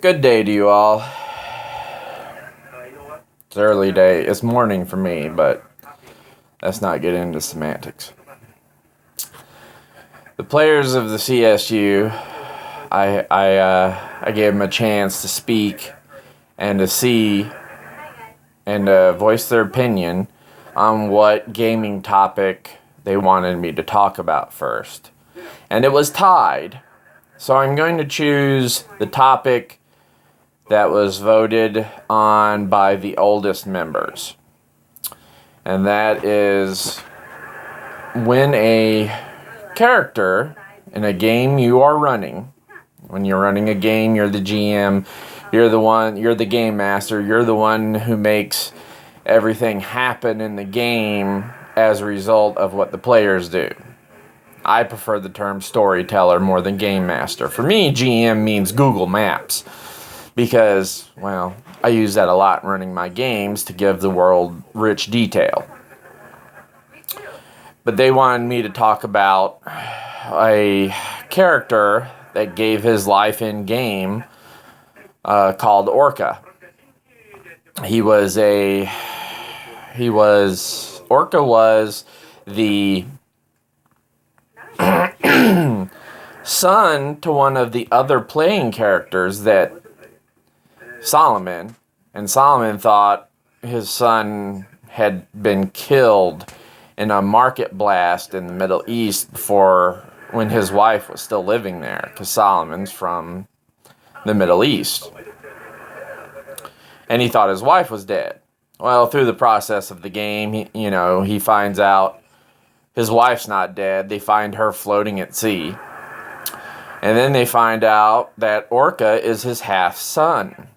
Good day to you all. It's early day. It's morning for me, but let's not get into semantics. The players of the CSU, I gave them a chance to speak and to see and to voice their opinion on what gaming topic they wanted me to talk about first. And it was tied. So I'm going to choose the topic that was voted on by the oldest members. And that is when a character in a game you are running, when you're running a game, you're the GM, you're the game master, you're the one who makes everything happen in the game as a result of what the players do. I prefer the term storyteller more than game master. For me, GM means Google Maps. Because, well, I use that a lot running my games to give the world rich detail. But they wanted me to talk about a character that gave his life in game called Orca. Orca was the son to one of the other playing characters that Solomon, and Solomon thought his son had been killed in a market blast in the Middle East when his wife was still living there, because Solomon's from the Middle East. And he thought his wife was dead. Well, through the process of the game, he finds out his wife's not dead. They find her floating at sea. And then they find out that Orca is his half-son.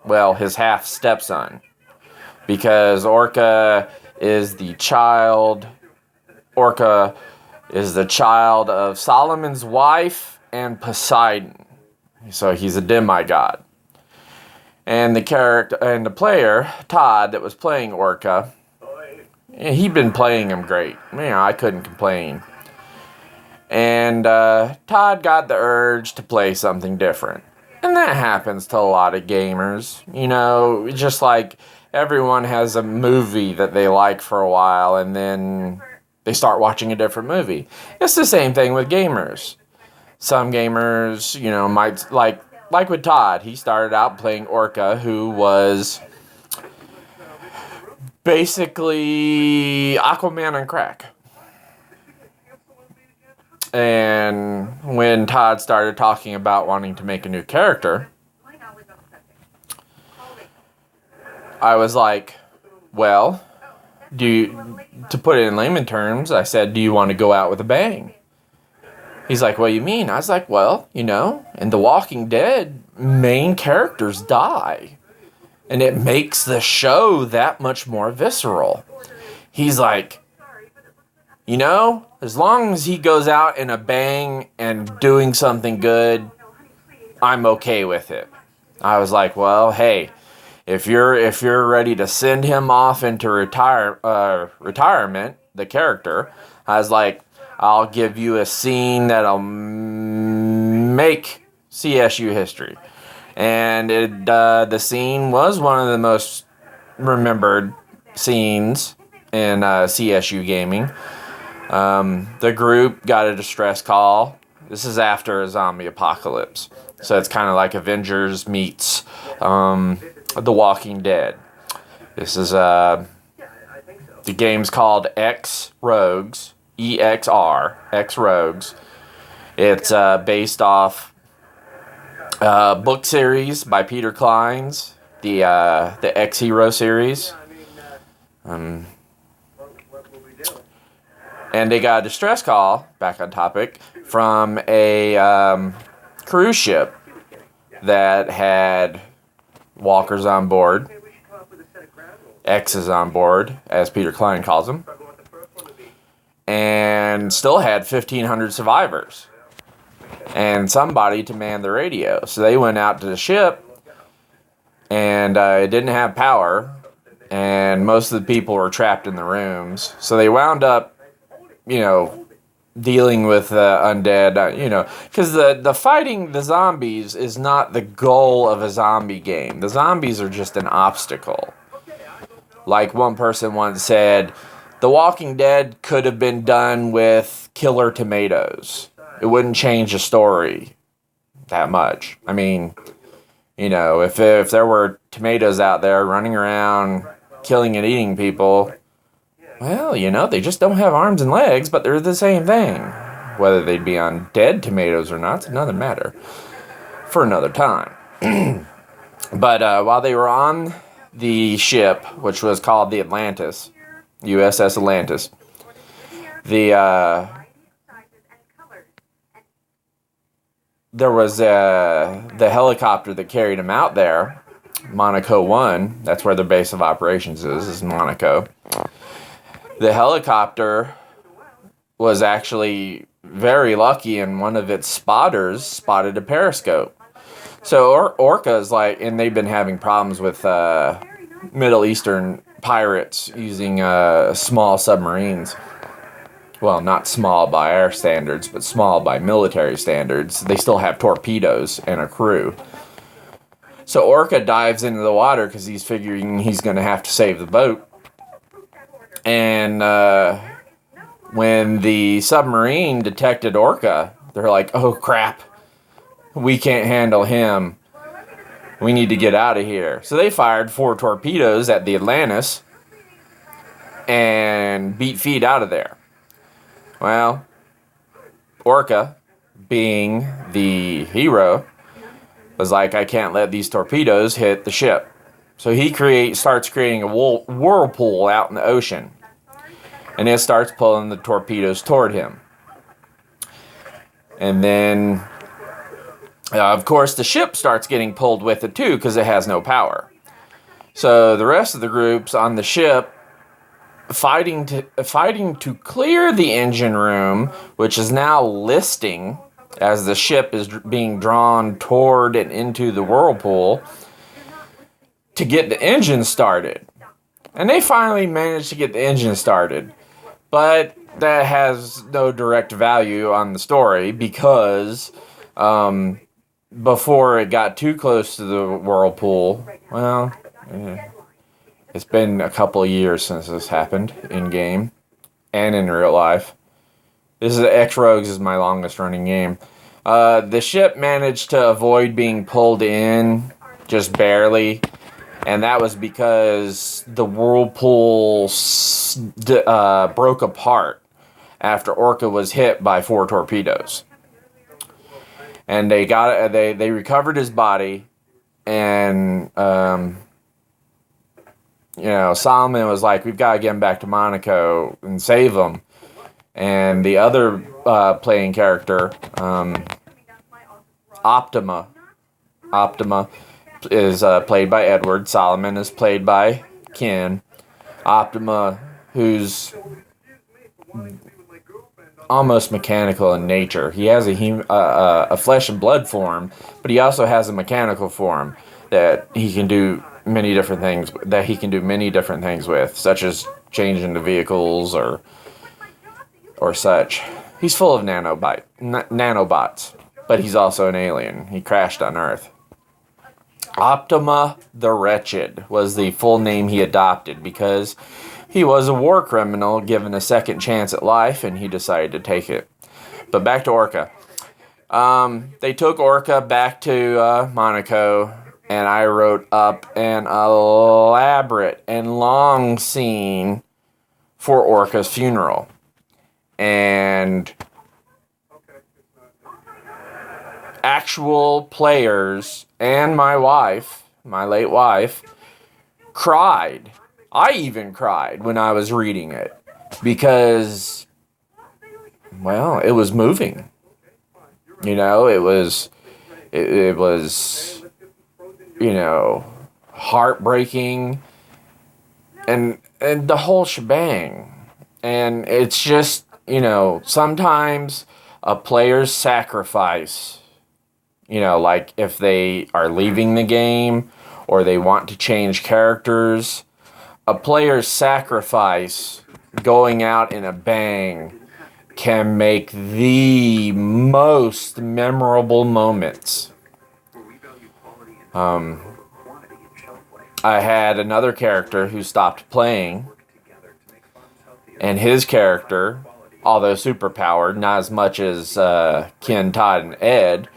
Well, his half-stepson. Because Orca is the child of Solomon's wife and Poseidon. So he's a demigod. And the player, Todd, that was playing Orca, he'd been playing him great. I couldn't complain. And Todd got the urge to play something different. And that happens to a lot of gamers. Just like everyone has a movie that they like for a while and then they start watching a different movie. It's the same thing with gamers. Some gamers, might like with Todd, he started out playing Orca, who was basically Aquaman on crack. And when Todd started talking about wanting to make a new character, I was like, well, to put it in layman terms, I said, do you want to go out with a bang? He's like, what do you mean? I was like, well, in The Walking Dead, main characters die. And it makes the show that much more visceral. He's like, as long as he goes out in a bang and doing something good, I'm okay with it. I was like, well, hey, if you're ready to send him off into retirement, the character, I was like, I'll give you a scene that'll make CSU history. And the scene was one of the most remembered scenes in CSU gaming. The group got a distress call. This is after a zombie apocalypse. So it's kind of like Avengers meets The Walking Dead. This is, the game's called X Rogues. EXR, X Rogues. It's based off book series by Peter Clines, the X Hero series. And they got a distress call, back on topic, from a cruise ship that had walkers on board, X's on board, as Peter Klein calls them, and still had 1,500 survivors and somebody to man the radio. So they went out to the ship, and it didn't have power, and most of the people were trapped in the rooms. So they wound up, dealing with undead, because the fighting the zombies is not the goal of a zombie game. The zombies are just an obstacle. Like one person once said, The Walking Dead could have been done with killer tomatoes. It wouldn't change the story that much. I mean, if there were tomatoes out there running around killing and eating people, well, they just don't have arms and legs, but they're the same thing. Whether they'd be on dead tomatoes or not, it's another matter for another time. But while they were on the ship, which was called the Atlantis, USS Atlantis, there was the helicopter that carried them out there, Monaco 1, that's where their base of operations is Monaco. The helicopter was actually very lucky, and one of its spotters spotted a periscope. So orcas, and they've been having problems with Middle Eastern pirates using small submarines. Well, not small by our standards, but small by military standards. They still have torpedoes and a crew. So Orca dives into the water because he's figuring he's going to have to save the boat. And when the submarine detected Orca, they're like, oh crap, we can't handle him. We need to get out of here. So they fired 4 torpedoes at the Atlantis and beat feet out of there. Well, Orca, being the hero, was like, I can't let these torpedoes hit the ship. So he starts creating a whirlpool out in the ocean. And it starts pulling the torpedoes toward him. And then, of course, the ship starts getting pulled with it too, because it has no power. So the rest of the groups on the ship fighting to clear the engine room, which is now listing as the ship is being drawn toward and into the whirlpool to get the engine started. And they finally managed to get the engine started. But that has no direct value on the story because before it got too close to the whirlpool, it's been a couple of years since this happened in game and in real life. X Rogues is my longest running game. The ship managed to avoid being pulled in just barely, and that was because the whirlpool broke apart after Orca was hit by 4 torpedoes. And they recovered his body, and Solomon was like, we've got to get him back to Monaco and save him. And the other playing character, Optima is played by Edward. Solomon is played by Ken. Optima, who's almost mechanical in nature. He has a flesh and blood form, but he also has a mechanical form that he can do many different things with, such as change into vehicles or such. He's full of nanobots, but he's also an alien. He crashed on Earth. Optima the Wretched was the full name he adopted because he was a war criminal given a second chance at life, and he decided to take it. But back to Orca. They took Orca back to Monaco, and I wrote up an elaborate and long scene for Orca's funeral. And actual players and my late wife, cried. I even cried when I was reading it because, it was moving. It was heartbreaking and the whole shebang. And it's just, sometimes a player's sacrifice, like if they are leaving the game or they want to change characters, a player's sacrifice going out in a bang can make the most memorable moments. I had another character who stopped playing, and his character, although superpowered, not as much as Ken, Todd, and Ed,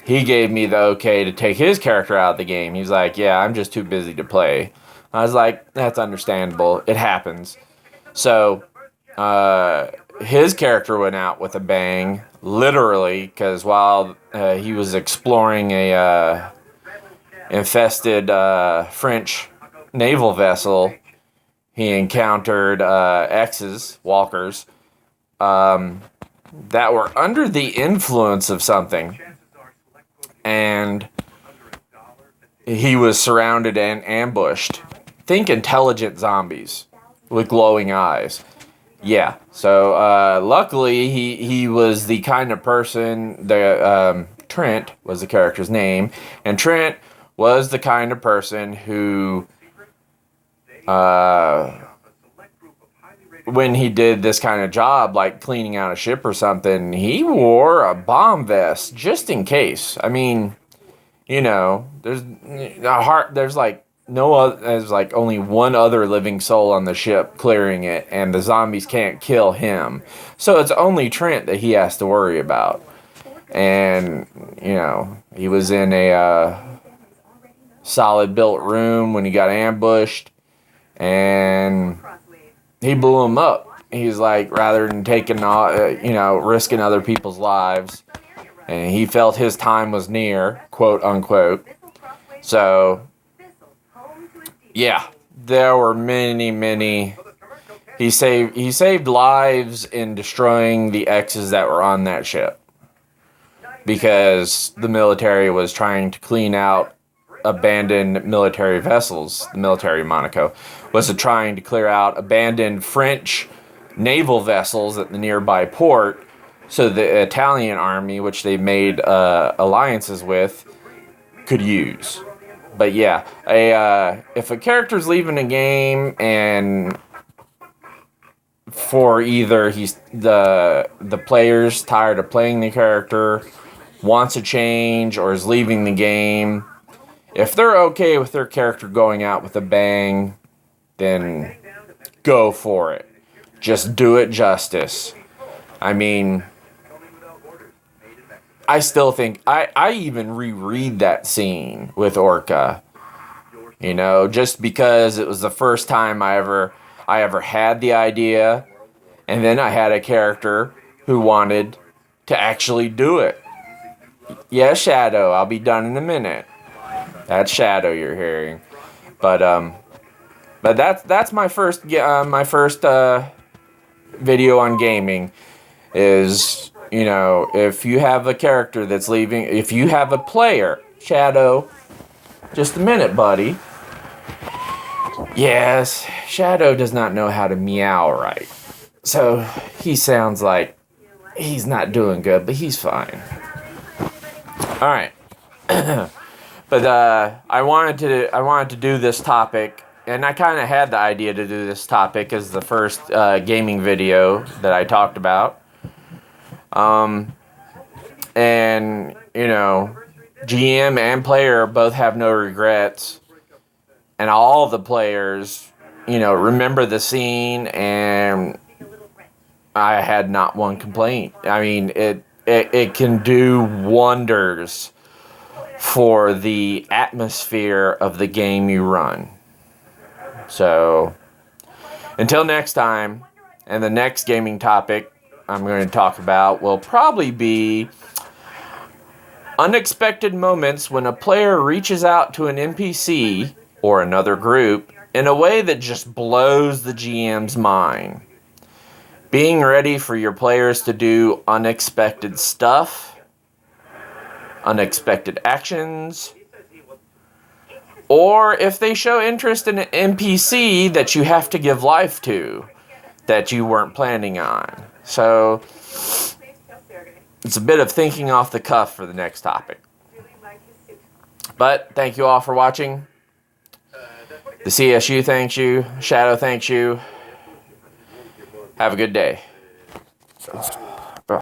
he gave me the okay to take his character out of the game. He's like, yeah, I'm just too busy to play. I was like, that's understandable. It happens. So, his character went out with a bang, literally, because while he was exploring a infested French naval vessel, he encountered X's, walkers, that were under the influence of something. And he was surrounded and ambushed. Think intelligent zombies with glowing eyes. Yeah, so luckily he was the kind of person, Trent was the character's name, and Trent was the kind of person who, when he did this kind of job, like cleaning out a ship or something, he wore a bomb vest just in case. I mean, you know, there's like only one other living soul on the ship clearing it, and the zombies can't kill him. So it's only Trent that he has to worry about. And, you know, he was in a solid built room when he got ambushed, and he blew him up. He's like, rather than taking, risking other people's lives, and he felt his time was near, quote unquote. So, yeah, there were many. He saved lives in destroying the X's that were on that ship, because the military was trying to clean out abandoned military vessels. The military, Monaco, was trying to clear out abandoned French naval vessels at the nearby port, so the Italian army, which they made alliances with, could use. But yeah, if a character's leaving a game and for either he's the player's tired of playing the character, wants a change, or is leaving the game, if they're okay with their character going out with a bang, then go for it. Just do it justice. I mean, I still think, I even reread that scene with Orca, you know, just because it was the first time I ever had the idea, and then I had a character who wanted to actually do it. Yeah, Shadow, I'll be done in a minute. That's Shadow you're hearing. But that's my first video on gaming is, you know, if you have a character that's leaving, if you have a player, Shadow, just a minute, buddy. Yes, Shadow does not know how to meow right. So he sounds like he's not doing good, but he's fine. All right. But I wanted to do this topic, and I kind of had the idea to do this topic as the first gaming video that I talked about. And, you know, GM and player both have no regrets. And all the players, you know, remember the scene, and I had not one complaint. I mean, it can do wonders for the atmosphere of the game you run. So, until next time, and the next gaming topic I'm going to talk about will probably be unexpected moments when a player reaches out to an NPC or another group in a way that just blows the GM's mind. Being ready for your players to do unexpected stuff, unexpected actions, or if they show interest in an NPC that you have to give life to, that you weren't planning on. So, it's a bit of thinking off the cuff for the next topic. But, thank you all for watching. The CSU thanks you. Shadow thanks you. Have a good day. it's